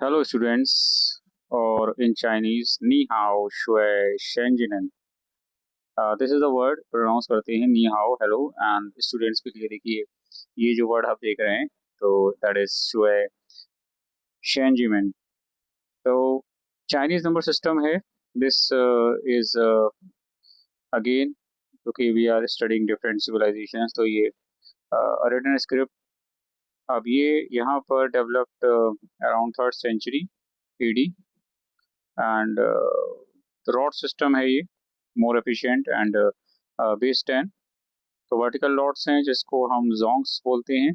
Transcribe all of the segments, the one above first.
Hello students, or in Chinese, Ni Hao, Shui, Shenjinen. This is the word pronounce करते हैं Ni Hao, hello, and students के लिए देखिए ये जो word आप देख रहे हैं तो that is Shui, Shenjimen. तो Chinese number system है. This is again क्योंकि we are studying different civilizations तो ये written script अब ये यहाँ पर developed around 3rd century AD and rod system है ये मोर एफिशिएंट एंड बेस 10 तो वर्टिकल लॉट्स हैं जिसको हम जोंग्स बोलते हैं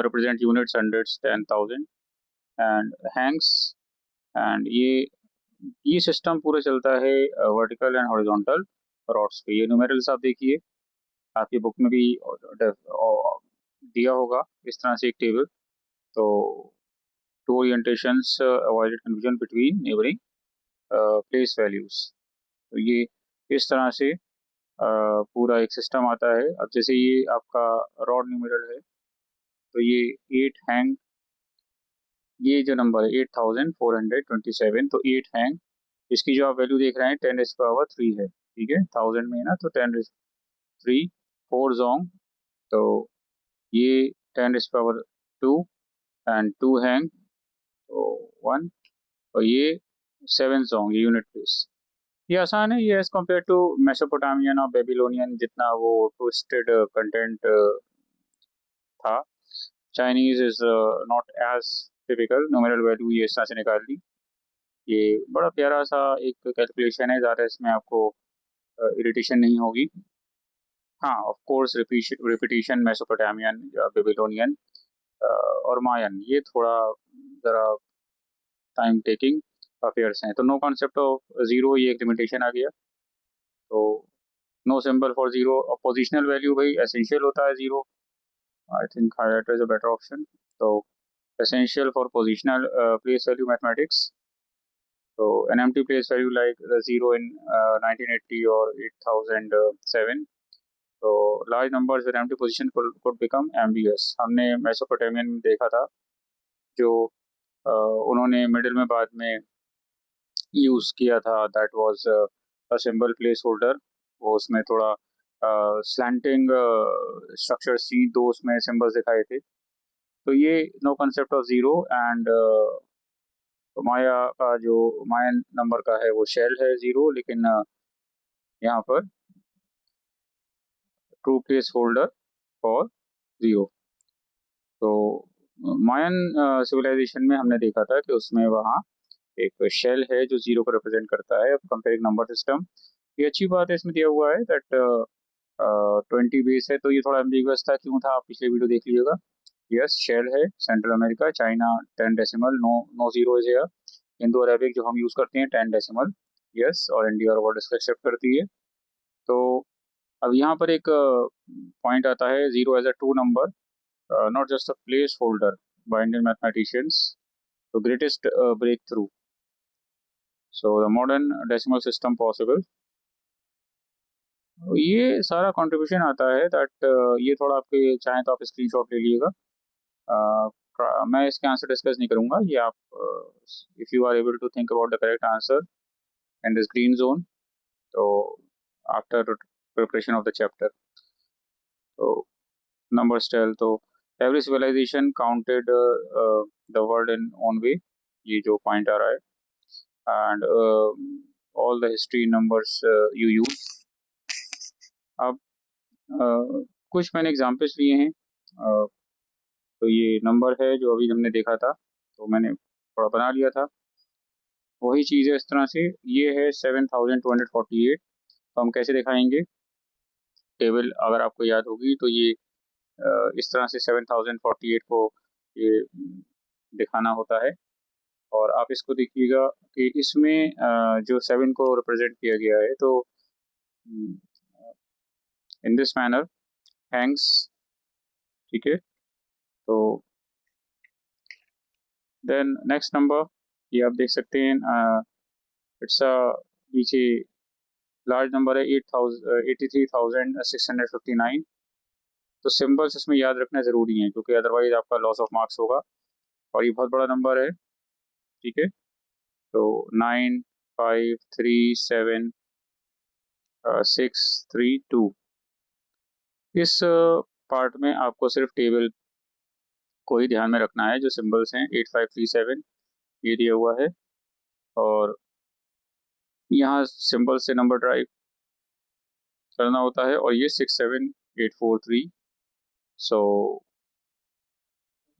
represent units hundreds 10,000 and Hanks and ये सिस्टम पूरा चलता है वर्टिकल एंड हॉरिजॉन्टल रॉड्स पे। ये न्यूमेरल्स आप देखिए आपकी बुक में भी दिया होगा इस तरह से एक टेबल। तो two orientations avoided confusion between neighbouring place values. तो ये इस तरह से पूरा एक सिस्टम आता है। अब जैसे ये आपका रॉड न्यूमेरल है तो ये 8 हैंग, ये जो नंबर है 8427 तो 8 हैंग, इसकी जो आप वैल्यू देख रहे हैं 10⁻³ है, ठीक है, 1000 में है ना तो 10⁻³ 4 जोंग तो ये 10⁻² एंड 2 हैंग तो 1 और ये 7 जोंग, ये यूनिट प्लेस। ये आसान है ये एज कम्पेयर टू मेसोपोटामियन और बेबीलोनियन जितना वो ट्विस्टेड कंटेंट था। Chinese is not as typical, numeral value ये इस तरह से निकाल ली। ये बड़ा प्यारा सा एक कैलकुलेशन है, ज़्यादा इसमें आपको इरिटेशन नहीं होगी। हाँ ऑफ कोर्स रिपीटिशन मेसोपोटामियन या बेबीलोनियन और मायन ये थोड़ा ज़रा टाइम टेकिंग अफेयर्स हैं। तो नो कॉन्सेप्ट ऑफ ज़ीरो ये एक लिमिटेशन आ गया। तो no symbol for zero. Positional value भाई एसेंशियल होता है zero, I think highlight is a better option. तो essential for positional place value mathematics. So an empty place value like the 0 in 1980 or 8007. So large numbers with empty position could become ambiguous. हमने Mesopotamian में देखा था जो उन्होंने middle में बाद में यूज़ किया था, that was a symbol place holder. वो उसमें थोड़ा स्लैंटिंग स्ट्रक्चर सी दो उसमें सिंबल्स दिखाए थे। तो ये no concept of zero and तो माया का जो मायन नंबर का है वो शेल है ज़ीरो, लेकिन यहाँ पर true place holder for zero. तो मायन सिविलाइजेशन में हमने देखा था कि उसमें वहाँ एक शेल है जो ज़ीरो को रिप्रेजेंट करता है। कंपेयरिंग नंबर सिस्टम ये अच्छी बात है, इसमें दिया हुआ है दैट 20 बेस है। तो ये थोड़ा एम्बिगुअस था, क्यों था आप पिछले वीडियो देख लीजिएगा। यस शेल है, central America China 10 decimal, no no zero is here. Indo Arabic जो हम यूज़ करते हैं 10 डेसिमल, यस, और इंडिया और वर्ड इसको एक्सेप्ट करती है। तो अब यहाँ पर एक पॉइंट आता है zero as a true number, not just a placeholder by Indian mathematicians, तो greatest breakthrough, so the modern decimal system possible. ये सारा कंट्रीब्यूशन आता है दैट ये थोड़ा आपके चाहें तो आप स्क्रीनशॉट ले लीजिएगा। मैं इसके आंसर डिस्कस नहीं करूंगा, ये आप if you are able to think about the correct answer in this green zone, तो after preparation of the chapter. तो numbers tell, तो every civilization counted the world in own way, ये जो point आ रहा है, and all the history numbers you use। अब कुछ मैंने एग्जांपल्स लिए हैं। तो ये नंबर है जो अभी हमने देखा था, तो मैंने थोड़ा बना लिया था, वही चीज़ है इस तरह से। ये है 7248, तो हम कैसे दिखाएंगे, टेबल अगर आपको याद होगी तो ये इस तरह से 7048 को ये दिखाना होता है। और आप इसको देखिएगा कि इसमें जो 7 को रिप्रेजेंट किया गया है, तो इन दिस मैनर हैंग्स, ठीक है। तो देन नेक्स्ट नंबर ये आप देख सकते हैं, इट्स अ नीचे लार्ज नंबर है 83,659। तो सिंबल्स इसमें याद रखना ज़रूरी है क्योंकि अदरवाइज आपका लॉस ऑफ मार्क्स होगा। और ये बहुत बड़ा नंबर है, ठीक है। तो 9537632, इस पार्ट में आपको सिर्फ टेबल को ही ध्यान में रखना है। जो सिंबल्स हैं 8537 ये दिया हुआ है, और यहाँ सिंबल से नंबर ड्राइव करना होता है, और ये 67843। सो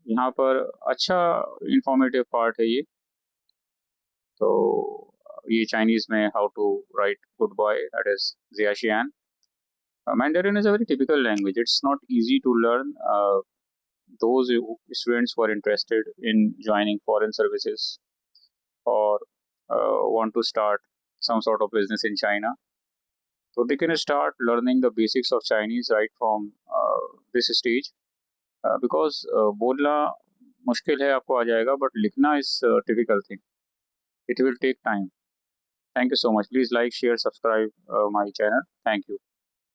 यहाँ पर अच्छा इंफॉर्मेटिव पार्ट है ये। तो ये चाइनीज में how to write good boy, that is जियाशियान। Mandarin is a very typical language. It's not easy to learn. Those students who are interested in joining foreign services or want to start some sort of business in China, so they can start learning the basics of Chinese right from this stage. Because बोलना मुश्किल है, आपको आ जाएगा, but लिखना is difficult thing. It will take time. Thank you so much. Please like, share, subscribe my channel. Thank you.